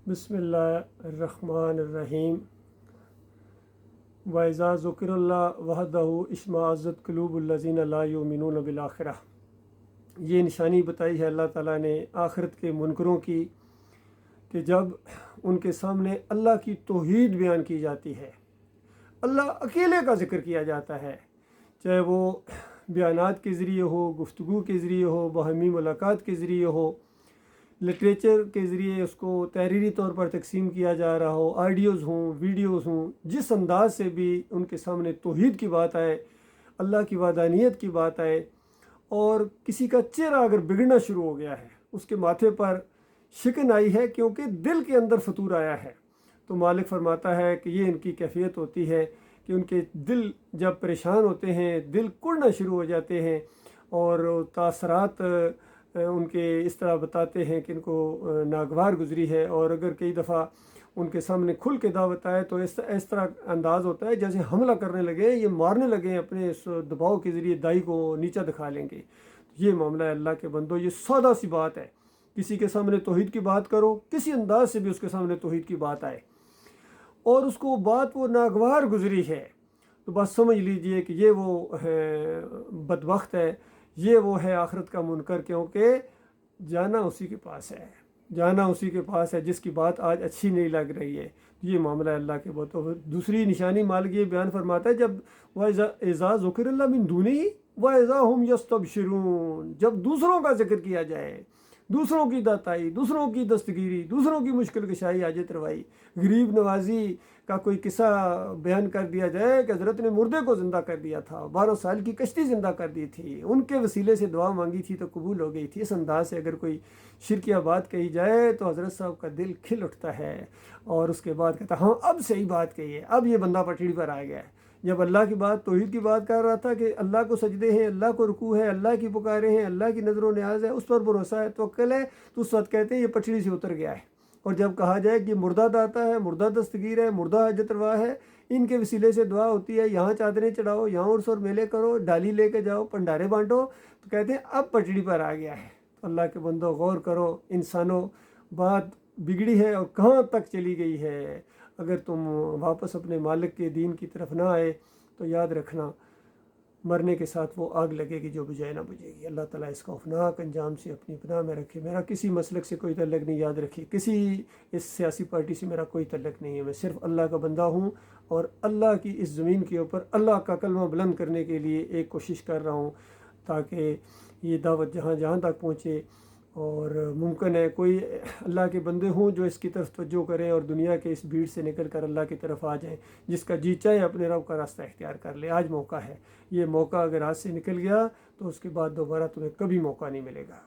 بسم اللہ الرحمن الرحیم وَإِذَا ذُكِرَ اللَّهُ وَحْدَهُ اشْمَأَزَّتْ قُلُوبُ الَّذِينَ لَا يُؤْمِنُونَ بِالْآخِرَةِ۔ یہ نشانی بتائی ہے اللہ تعالیٰ نے آخرت کے منکروں کی کہ جب ان کے سامنے اللہ کی توحید بیان کی جاتی ہے، اللہ اکیلے کا ذکر کیا جاتا ہے، چاہے وہ بیانات کے ذریعے ہو، گفتگو کے ذریعے ہو، باہمی ملاقات کے ذریعے ہو، لٹریچر کے ذریعے اس کو تحریری طور پر تقسیم کیا جا رہا ہو، آڈیوز ہوں، ویڈیوز ہوں، جس انداز سے بھی ان کے سامنے توحید کی بات آئے، اللہ کی وحدانیت کی بات آئے، اور کسی کا چہرہ اگر بگڑنا شروع ہو گیا ہے، اس کے ماتھے پر شکن آئی ہے کیونکہ دل کے اندر فطور آیا ہے، تو مالک فرماتا ہے کہ یہ ان کی کیفیت ہوتی ہے کہ ان کے دل جب پریشان ہوتے ہیں، دل کڑنا شروع ہو جاتے ہیں، اور تاثرات ان کے اس طرح بتاتے ہیں کہ ان کو ناگوار گزری ہے، اور اگر کئی دفعہ ان کے سامنے کھل کے دعوت آئے تو اس طرح انداز ہوتا ہے جیسے حملہ کرنے لگے، یہ مارنے لگے، اپنے اس دباؤ کے ذریعے دائی کو نیچا دکھا لیں گے۔ یہ معاملہ ہے اللہ کے بندو، یہ سادہ سی بات ہے، کسی کے سامنے توحید کی بات کرو، کسی انداز سے بھی اس کے سامنے توحید کی بات آئے اور اس کو بات وہ ناگوار گزری ہے، تو بس سمجھ لیجئے کہ یہ وہ بدبخت ہے، یہ وہ ہے آخرت کا منکر، کیونکہ جانا اسی کے پاس ہے، جانا اسی کے پاس ہے جس کی بات آج اچھی نہیں لگ رہی ہے۔ یہ معاملہ اللہ کے بتو۔ دوسری نشانی مالک یہ بیان فرماتا ہے جب وَإِذَا ذُكِرَ اللَّهُ مِن دُونِهِ وَإِذَا هُمْ يَسْتَبْشِرُونَ، جب دوسروں کا ذکر کیا جائے، دوسروں کی داتائی، دوسروں کی دستگیری، دوسروں کی مشکل کشائی، حاجت روائی، غریب نوازی کا کوئی قصہ بیان کر دیا جائے کہ حضرت نے مردے کو زندہ کر دیا تھا، 12 سال کی کشتی زندہ کر دی تھی، ان کے وسیلے سے دعا مانگی تھی تو قبول ہو گئی تھی، اس انداز سے اگر کوئی شرکیہ بات کہی جائے تو حضرت صاحب کا دل کھل اٹھتا ہے، اور اس کے بعد کہتا ہے ہاں اب صحیح بات کہی ہے، اب یہ بندہ پٹڑی پر آ گیا ہے۔ جب اللہ کی بات، توحید کی بات کر رہا تھا کہ اللہ کو سجدے ہیں، اللہ کو رکوع ہے، اللہ کی پکارے ہیں، اللہ کی نظر و نیاز ہے، اس پر بھروسہ ہے، توکل ہے، تو اس وقت کہتے ہیں یہ پٹڑی سے اتر گیا ہے۔ اور جب کہا جائے کہ مردہ داتا ہے، مردہ دستگیر ہے، مردہ حاجت روا ہے، ان کے وسیلے سے دعا ہوتی ہے، یہاں چادریں چڑھاؤ، یہاں عرس اور میلے کرو، ڈالی لے کے جاؤ، پنڈارے بانٹو، تو کہتے ہیں اب پٹڑی پر آ گیا ہے۔ اللہ کے بندو غور کرو، انسانوں بات بگڑی ہے اور کہاں تک چلی گئی ہے۔ اگر تم واپس اپنے مالک کے دین کی طرف نہ آئے تو یاد رکھنا مرنے کے ساتھ وہ آگ لگے گی جو بجھائے نہ بجھے گی۔ اللہ تعالیٰ اس خوفناک انجام سے اپنی پناہ میں رکھے۔ میرا کسی مسلک سے کوئی تعلق نہیں، یاد رکھیے، کسی اس سیاسی پارٹی سے میرا کوئی تعلق نہیں ہے، میں صرف اللہ کا بندہ ہوں، اور اللہ کی اس زمین کے اوپر اللہ کا کلمہ بلند کرنے کے لیے ایک کوشش کر رہا ہوں تاکہ یہ دعوت جہاں جہاں تک پہنچے، اور ممکن ہے کوئی اللہ کے بندے ہوں جو اس کی طرف توجہ کریں اور دنیا کے اس بھیڑ سے نکل کر اللہ کی طرف آ جائیں، جس کا جی چاہے اپنے رب کا راستہ اختیار کر لے۔ آج موقع ہے، یہ موقع اگر ہاتھ سے نکل گیا تو اس کے بعد دوبارہ تمہیں کبھی موقع نہیں ملے گا۔